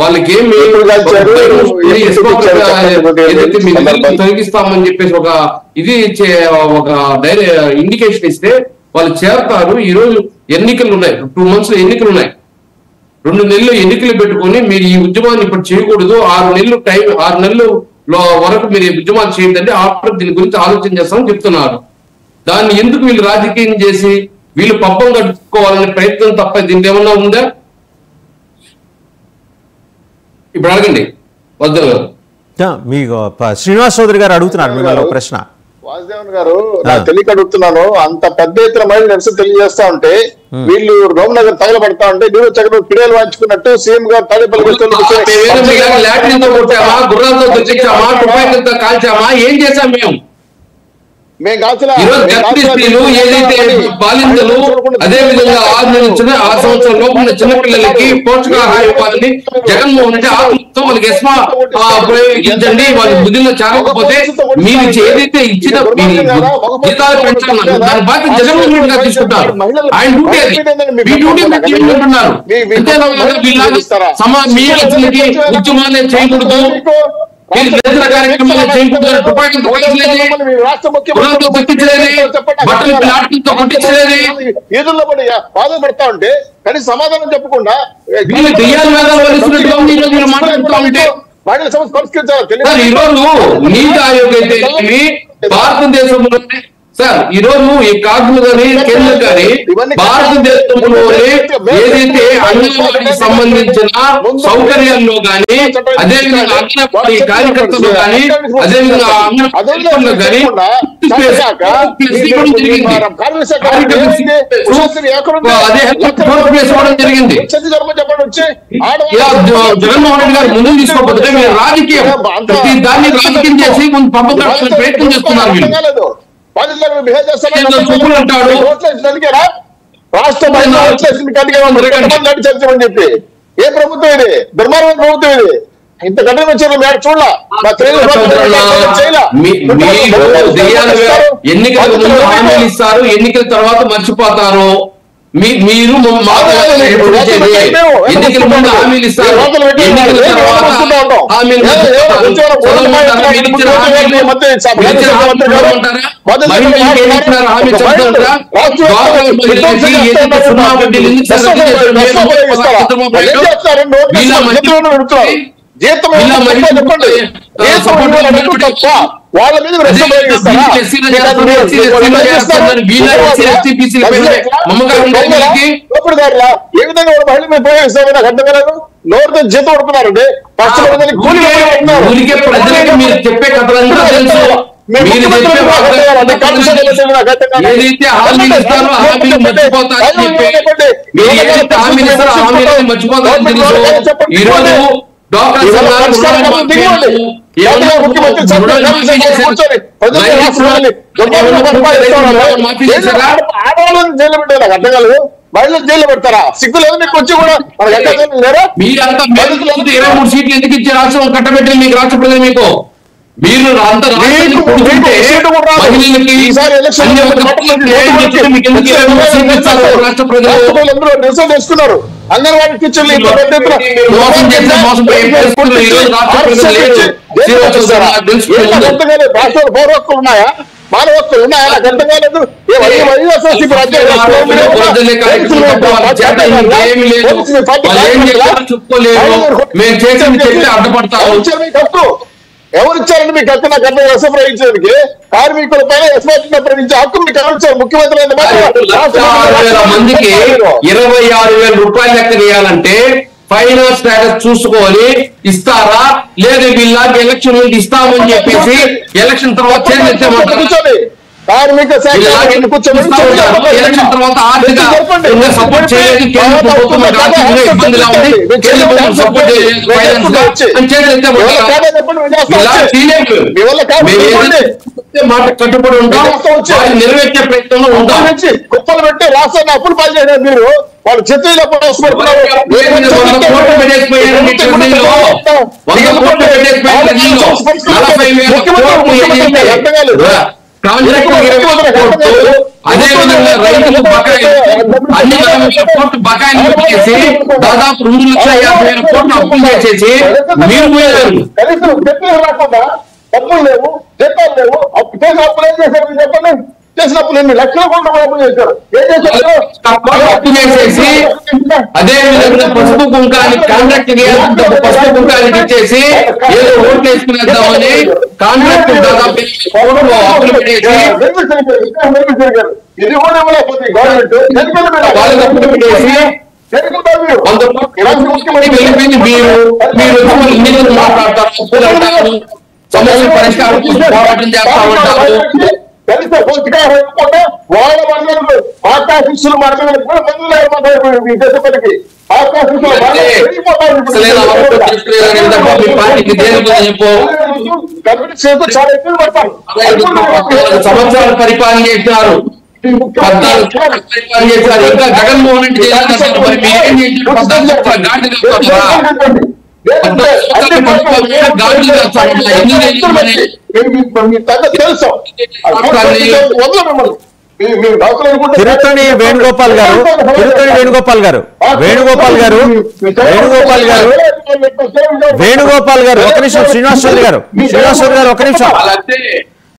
వాళ్ళకి ఏమి తొలగిస్తామని చెప్పేసి ఒక ఇది ఒక ఇండికేషన్ ఇస్తే వాళ్ళు చేరతారు. ఈ రోజు ఎన్నికలు ఉన్నాయి, 2 months లో ఎన్నికలు ఉన్నాయి. 2 నెలలు ఎన్నికలు పెట్టుకొని మీరు ఈ ఉద్యమాన్ని ఇప్పుడు చేయకూడదు, 6 నెలలు వరకు మీరు ఈ ఉద్యమాలు చేయండి, ఆఫ్టర్ దీని గురించి ఆలోచన చేస్తామని చెప్తున్నారు. దాన్ని ఎందుకు వీళ్ళు రాజకీయం చేసి వీళ్ళు పబ్బం కట్టుకోవాలనే ప్రయత్నం తప్ప దీనికి ఏమన్నా ఉందా? ఇప్పుడు అడగండి వద్దు. మీకు శ్రీనివాస్ చౌదరి గారు అడుగుతున్నారు మిమ్మల్ని ప్రశ్న. వాసుదేవన్ గారు నాకు తెలియక అడుగుతున్నాను. అంత పెద్ద ఎత్తున మహిళలు నిరసన తెలియజేస్తా ఉంటే వీళ్ళు రోమనగర్ తగలబడతా ఉంటే నీరు చక్కగా పిడియలు వాంచుకున్నట్టు సీఎం గారు కాల్చామా, ఏం చేశాం మేము? ఏదైతే బాలింతలు అదే విధంగా 6 సంవత్సరాల లోపు ఉన్న చిన్నపిల్లలకి పోషకాహారం ఇవ్వాలని జగన్మోహన్ రెడ్డి ఆత్మతో వాళ్ళకి ఎస్మా ఉపయోగించండి, వాళ్ళ బుద్ధిలో చాలకపోతే మీరు ఏదైతే ఇచ్చిన జీతాలు పెంచాలన్నారు దాని బాధ్యత జగన్మోహన్ రెడ్డి గారు తీసుకుంటారు. ఆయన డ్యూటీ అది, మీ డ్యూటీ అంటున్నారు. మీ ఉద్యమాలే చేయకూడదు, కార్యక్రమాలు చేయకూడదు, ఈదుల్లో పడి బాధపడతా ఉంటే కనీసం సమాధానం చెప్పకుండా మహిళల సమస్య పరిష్కరించాలి. ఈరోజు నీతి ఆయోగ్ అయితే భారతదేశంలో సార్ ఈరోజు ఈ కార్డులు కానీ కేంద్రం కానీ భారతదేశంలోనే ఏదైతే అంగన్వాడికి సంబంధించిన సౌకర్యాల్లో కానీ అదేవిధంగా అంగన్వాడి కార్యకర్తలు కానీ అదేవిధంగా అంగన్వాడిలో కానీ జరిగింది. జగన్మోహన్ రెడ్డి గారు ముందుకు తీసుకోకపోతే మీరు రాజకీయం దాన్ని రాజకీయం చేసి ముందు పంపకాలని ప్రయత్నం చేస్తున్నారు. వీళ్ళు రాష్ట్రమని చెప్పి ఏ ప్రభుత్వం ఇది? దుర్మార్గం ప్రభుత్వం ఇది. ఇంత కఠిన వచ్చారు మేము చూడాల. ఎన్నికలకు ముందు హామీలు ఇస్తారు, ఎన్నికల తర్వాత మర్చిపోతారు. మీరు ఎన్నికల ముందు హామీలు ఇస్తారు, ఎన్నికల తర్వాత హామీలు వాళ్ళ మీద ఏ విధంగా మహిళ మీద ప్రయోగిస్తామని నాకు అర్థం కాలేదు. నోరుతో జీతం పడుతున్నారండి. ప్రజలకి మీరు చెప్పే కథలంతా తెలుసు. ఏదైతే హామీలు ఇస్తారో హామీలు మర్చిపోతారని చెప్పి మీరు ఏదైతే హామీలు ఇస్తారో హామీలు మర్చిపోతారని తెలుసు. ఈరోజు అర్థం కాలేదు. మహిళలు జైలు పెడతారా? సిగ్గు లేదు మీకు వచ్చి కూడా? మీరంతా 23 సీట్లు ఎందుకు ఇచ్చే రాష్ట్రం కట్టబెట్టాలి మీకు రాష్ట్ర ప్రజలు? మీకు మీరు అంత రాష్ట్ర ప్రజలు నిరసన చేసుకున్నారు. అంగన్వాడీ టీచర్లు రాష్ట్రంలో పౌర హక్కులు ఉన్నాయా? మానవ హక్కులు ఉన్నాయా? నాకు అర్థం కాలేదు. ఎవరిచ్చారండి మీకు హక్కు? నాకు అర్థం ఎస్ఎఫ్ ప్రయోగించడానికి కార్మికుల పైన ఎస్ఎఫ్ ప్రయోగించే హక్కు మీకు ఎవరిచ్చారు? ముఖ్యమంత్రి మందికి 26,000 రూపాయలు లెక్క చేయాలంటే ఫైనాన్స్ స్టేటస్ చూసుకొని ఇస్తారా లేదా? వీళ్ళకి ఎలక్షన్ ముందు ఇస్తామని చెప్పేసి ఎలక్షన్ తర్వాత కూర్చొని కార్మిక శాఖ ఎలక్షన్ తర్వాత ఆర్థిక సపోర్ట్ చేయలేదు మాట కట్టుబడి ఉంటాం, నెరవేర్చే ప్రయత్నంలో ఉంటాం. కుప్పలు పెట్టి రాష్ట్రాన్ని అప్పులు పాలు చేయలేదు మీరు. వాళ్ళు చెత్తలో కాంట్రాక్ట్ అదే విధంగా రైతులు బకాయిలు అన్ని రకమైన కోట్లు బకాయిలు పెట్టేసి దాదాపు 2,50,000 కోట్లు అప్పులు చేసేసి మీరు పోయారు. కనీసం చెట్లు రాకుండా డబ్బులు లేవు, జీతాలు లేవు, అప్పు చేసిన అప్పులు ఏం చేశారు మీరు చెప్పండి? చేసినప్పుడు ఎన్ని లక్షల కోట్ల అప్పు చేశారు, ఏం చేశారు? అప్పు చేసేసి అదే విధంగా పసుపు కుంకానికి కాంట్రాక్ట్ పసుపు కుంకానికి ఇచ్చేసి ఏదో ఓట్లు వేసుకునేద్దామని కాంట్రాక్ట్ దాదాపు అప్పులు పెట్టేసి ఇది కూడా ఇవ్వలేకపోతే గవర్నమెంట్ వాళ్ళకి అప్పులు పెట్టేసి వెళ్ళిపోయింది. మీరు ఎన్నికలు మాట్లాడతారు, అప్పులు అంటారు, సమస్యల పరిష్కారం పోరాటం చేస్తా ఉంటారు. కనీసం పౌష్టికాహారం ఇవ్వకుండా వాళ్ళ మండలంలో ఆకాశిస్తులు మండలం కూడా మందులు ఈ దేశపతికి చాలా ఎక్కువ పడతాం. సంవత్సరాలు పరిపాలన చేసినారు, 14 పరిపాలన చేశారు. ఇంకా జగన్మోహన్ రెడ్డి చేయాలంటారు. మరి మీరేం చేసినారు? 14 తిరుత్తణి వేణుగోపాల్ గారు ఒక నిమిషం. శ్రీనివాస్ చౌదరి గారు ఒక నిమిషం.